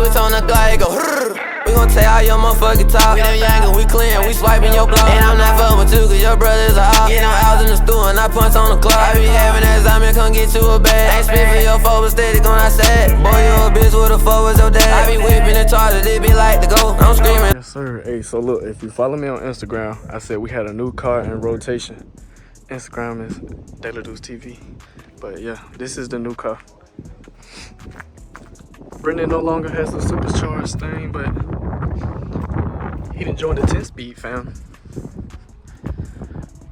switch on the glide, go we gon' take all your motherfucking talk. We them young and we clean, we swiping your block. And I'm not fucking with you, cause your brother's a hawk. Get them out in the stool and I punch on the clock. I be having that Zimmer, come get you a bag. Ain't spit for your foe, but steady gon' I said. Boy, you a bitch with a foe, was your dad. I be whipping the charger, they be like to go. I'm screaming. Yes, sir. Hey, so look, if you follow me on Instagram, I said we had a new car in rotation. Instagram is Daily Deuce TV. But yeah, this is the new car. Brendan no longer has the supercharged thing, but he done joined the 10-speed, fam.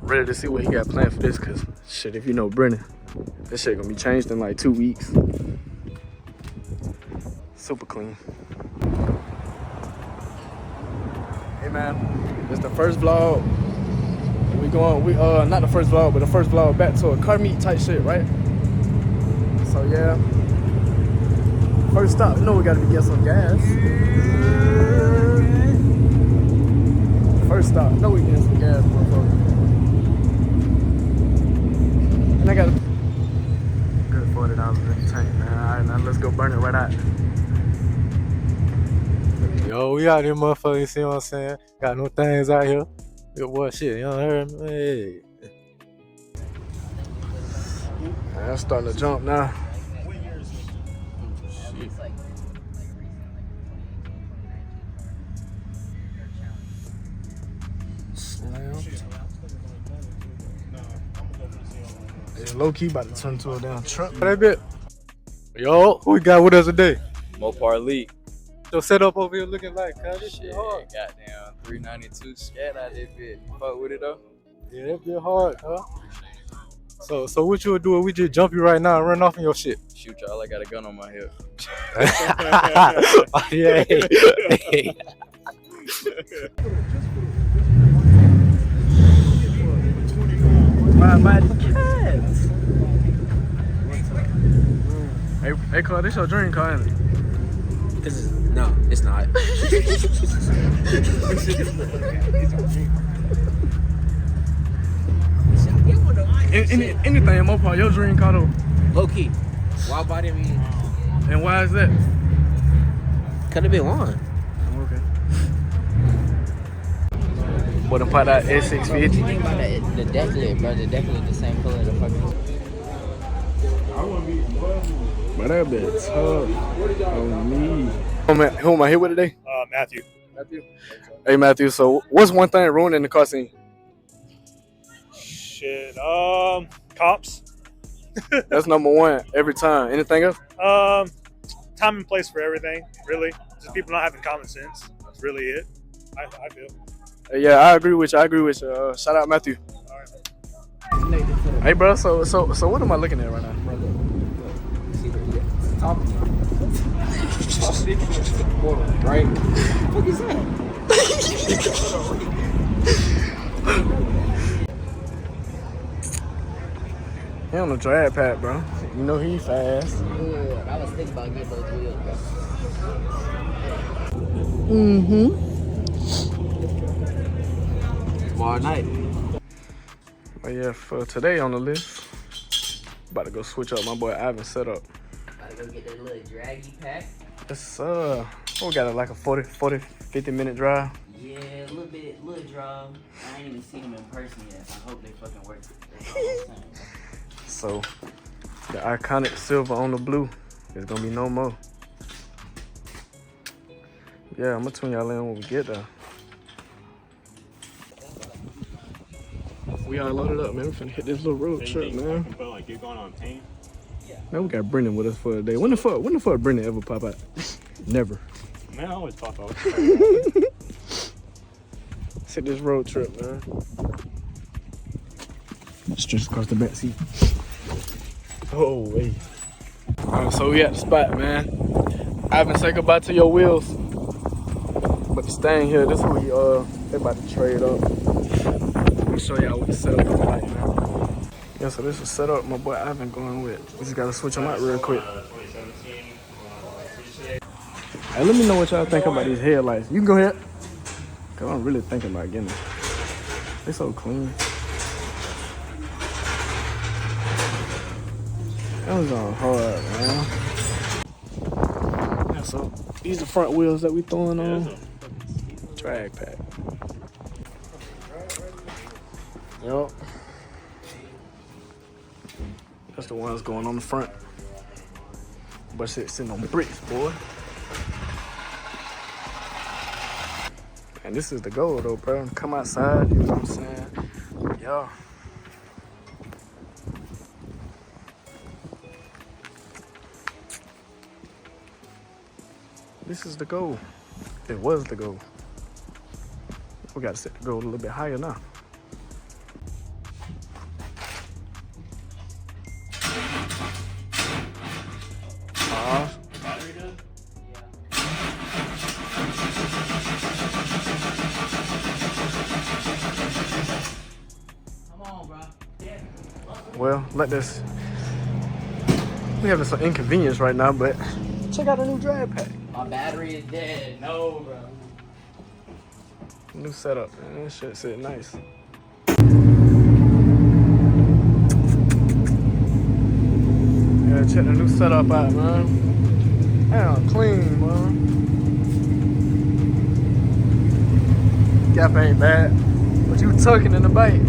Ready to see what he got planned for this, cause shit, if you know Brendan, this shit gonna be changed in like 2 weeks. Super clean. Hey man, it's the first vlog. Not the first vlog, but the first vlog back to a car meet type shit, right? So yeah. First stop, you know we gotta be getting some gas. First stop, know we getting some gas, motherfucker. And I got a good $40 in the tank, man. Alright, now let's go burn it right out. Yo, we out here, motherfucker, you see what I'm saying? Got no things out here. Good boy, shit, you know heard me? Hey. Man, I'm starting to jump now. It's low key about to turn into a damn truck. That bit. Yo, who we got with us today? Mopar Lee. Your setup over here looking like, this Shit, shit hard. goddamn 392 scat out that bit. Fuck with it though. Yeah, that bit hard, huh? So what you would do if we just jump you right now and run off in your shit? Shoot y'all, I got a gun on my hip. Yeah. My cats. Hey, Carl, this your dream car, ain't it? This is, no, it's not. Anything in Mopar, your dream car though. Low key. Why body me? And why is that? Could have been one. Okay. What about that S650? Think about the deck lid, bro. The deck lid the same color as the fucking. But that bit tough on me. Who am I here with today? Matthew. Hey Matthew, so what's one thing ruining the car scene? Shit. Cops. That's number one every time. Anything else? Time and place for everything, really. Just people not having common sense. That's really it. I feel. Yeah, I agree with you. Shout out Matthew. All right. Hey bro, so what am I looking at right now? Right? What is that? He on the DragPack, bro. You know he fast. Yeah, I was thinking about getting those wheels, bro. Tomorrow night. But yeah, for today on the list, about to go switch up my boy Ivan's setup. About to go get that little draggy pack. It's we got like a 50 minute drive. Yeah, a little drive. I ain't even seen them in person yet. I hope they fucking work. So the iconic silver on the blue is gonna be no more. Yeah, I'm gonna tune y'all in when we get there. We all loaded up, man. We finna hit this little road trip, man. Like you're going on pain? Man, we got Brendan with us for the day. When the fuck Brendan ever pop out? Never. Man, I always pop out. Let's hit this road trip, man. Stretch across the back seat. Oh, wait. Alright, so we at the spot, man. Ivan, say goodbye to your wheels. But the Mustang here, this is what they about to trade up. Let me show y'all what the setup is like, man. Yeah, so this is set up my boy Ivan going with. We just gotta switch them out real quick. Hey, let me know what y'all think about these headlights. You can go ahead. Cause I'm really thinking about getting them. They so clean. That was all hard, man. Yeah, so These are front wheels that we throwing on. DragPack. Yup. That's the ones going on the front. But shit sitting on bricks, boy. And this is the goal though, bro. Come outside, you know what I'm saying? Yeah. This is the goal. It was the goal. We gotta set the goal a little bit higher now. Well, let this. We having some inconvenience right now, but check out the new DragPack. My battery is dead. No, bro. New setup, man. This shit sit nice. Yeah, check the new setup out, man. Damn, clean, man. Gap ain't bad, but you tucking in the bite.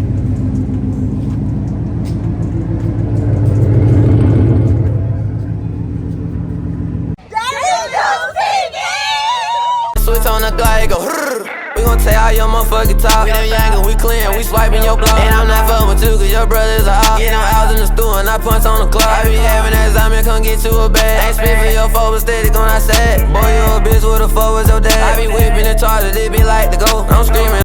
Switch on the glide, go. We gon' take all your motherfucking top. We them young and we clean, we swiping your block. And I'm not fucking with you, cause your brothers are out. Get them out in the stool and I punch on the clock. I be having that Zimmer, come get you a bag. Ain't spit for your foe, but steady on that set. Boy, you a bitch with a foe, was your dad. I be whipping the charger, they be like to go. I'm screaming.